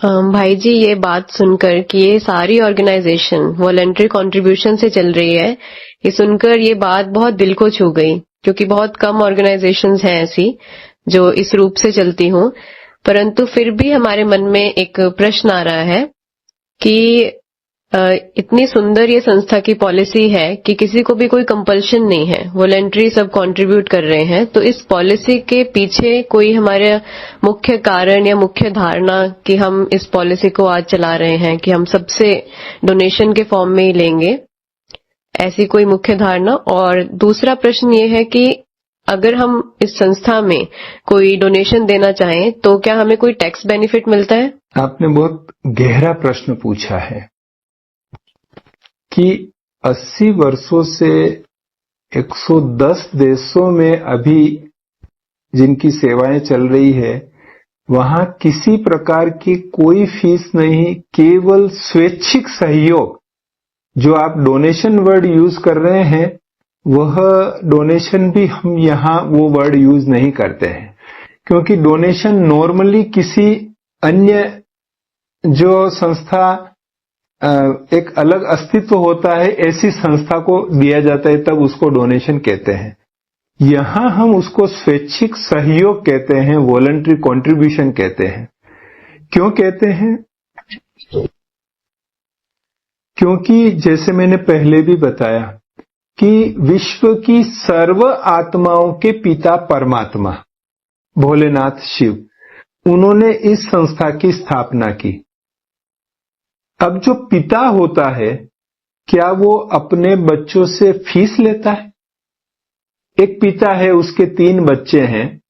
भाई जी, ये बात सुनकर कि ये सारी ऑर्गेनाइजेशन वॉलंटरी कंट्रीब्यूशन से चल रही है, ये सुनकर ये बात बहुत दिल को छू गई, क्योंकि बहुत कम ऑर्गेनाइजेशंस हैं ऐसी जो इस रूप से चलती हों। परंतु फिर भी हमारे मन में एक प्रश्न आ रहा है कि इतनी सुंदर ये संस्था की पॉलिसी है कि किसी को भी कोई कंपल्शन नहीं है, वॉलंटरी सब कंट्रीब्यूट कर रहे हैं, तो इस पॉलिसी के पीछे कोई हमारे मुख्य कारण या मुख्य धारणा कि हम इस पॉलिसी को आज चला रहे हैं कि हम सबसे डोनेशन के फॉर्म में ही लेंगे, ऐसी कोई मुख्य धारणा? और दूसरा प्रश्न ये है कि अगर हम इस संस्था में कोई डोनेशन देना चाहें तो क्या हमें कोई टैक्स बेनिफिट मिलता है? आपने बहुत गहरा प्रश्न पूछा है कि 80 वर्षों से 110 देशों में अभी जिनकी सेवाएं चल रही है, वहां किसी प्रकार की कोई फीस नहीं, केवल स्वैच्छिक सहयोग। जो आप डोनेशन वर्ड यूज कर रहे हैं, वह डोनेशन भी हम यहां वो वर्ड यूज नहीं करते हैं, क्योंकि डोनेशन नॉर्मली किसी अन्य जो संस्था एक अलग अस्तित्व होता है, ऐसी संस्था को दिया जाता है, तब उसको डोनेशन कहते हैं। यहां हम उसको स्वैच्छिक सहयोग कहते हैं, वॉलंटरी कंट्रीब्यूशन कहते हैं। क्यों कहते हैं? क्योंकि जैसे मैंने पहले भी बताया कि विश्व की सर्व आत्माओं के पिता परमात्मा भोलेनाथ शिव, उन्होंने इस संस्था की स्थापना की। अब जो पिता होता है, क्या वो अपने बच्चों से फीस लेता है? एक पिता है, उसके 3 बच्चे हैं,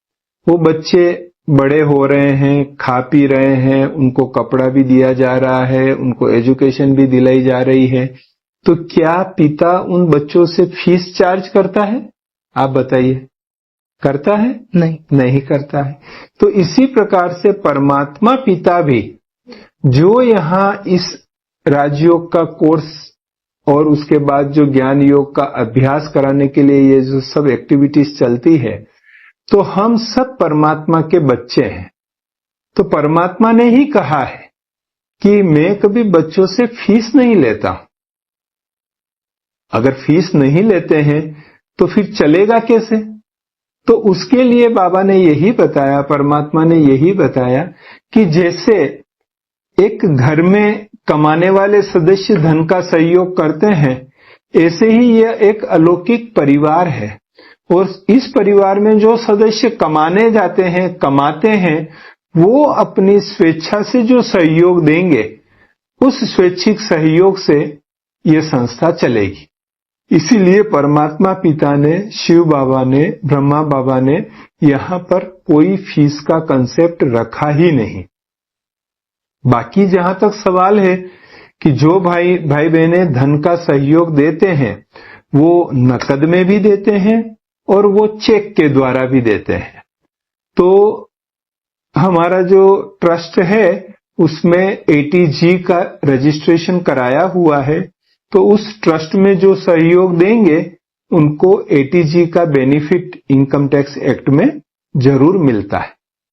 वो बच्चे बड़े हो रहे हैं, खा पी रहे हैं, उनको कपड़ा भी दिया जा रहा है, उनको एजुकेशन भी दिलाई जा रही है, तो क्या पिता उन बच्चों से फीस चार्ज करता है? आप बताइए, करता है? नहीं करता है। तो इसी प्रकार से परमात्मा पिता भी, जो यहां इस राजयोग का कोर्स और उसके बाद जो ज्ञान योग का अभ्यास कराने के लिए ये जो सब एक्टिविटीज चलती है, तो हम सब परमात्मा के बच्चे हैं। तो परमात्मा ने ही कहा है कि मैं कभी बच्चों से फीस नहीं लेता। अगर फीस नहीं लेते हैं तो फिर चलेगा कैसे? तो उसके लिए बाबा ने यही बताया, परमात्मा ने यही बताया कि जैसे एक घर में कमाने वाले सदस्य धन का सहयोग करते हैं, ऐसे ही यह एक अलौकिक परिवार है, और इस परिवार में जो सदस्य कमाने जाते हैं, कमाते हैं, वो अपनी स्वेच्छा से जो सहयोग देंगे, उस स्वैच्छिक सहयोग से ये संस्था चलेगी। इसीलिए परमात्मा पिता ने, शिव बाबा ने, ब्रह्मा बाबा ने यहां पर कोई फीस का कंसेप्ट रखा ही नहीं। बाकी जहां तक सवाल है कि जो भाई बहने धन का सहयोग देते हैं, वो नकद में भी देते हैं और वो चेक के द्वारा भी देते हैं। तो हमारा जो ट्रस्ट है उसमें ATG का रजिस्ट्रेशन कराया हुआ है, तो उस ट्रस्ट में जो सहयोग देंगे उनको ATG का बेनिफिट इनकम टैक्स एक्ट में जरूर मिलता है।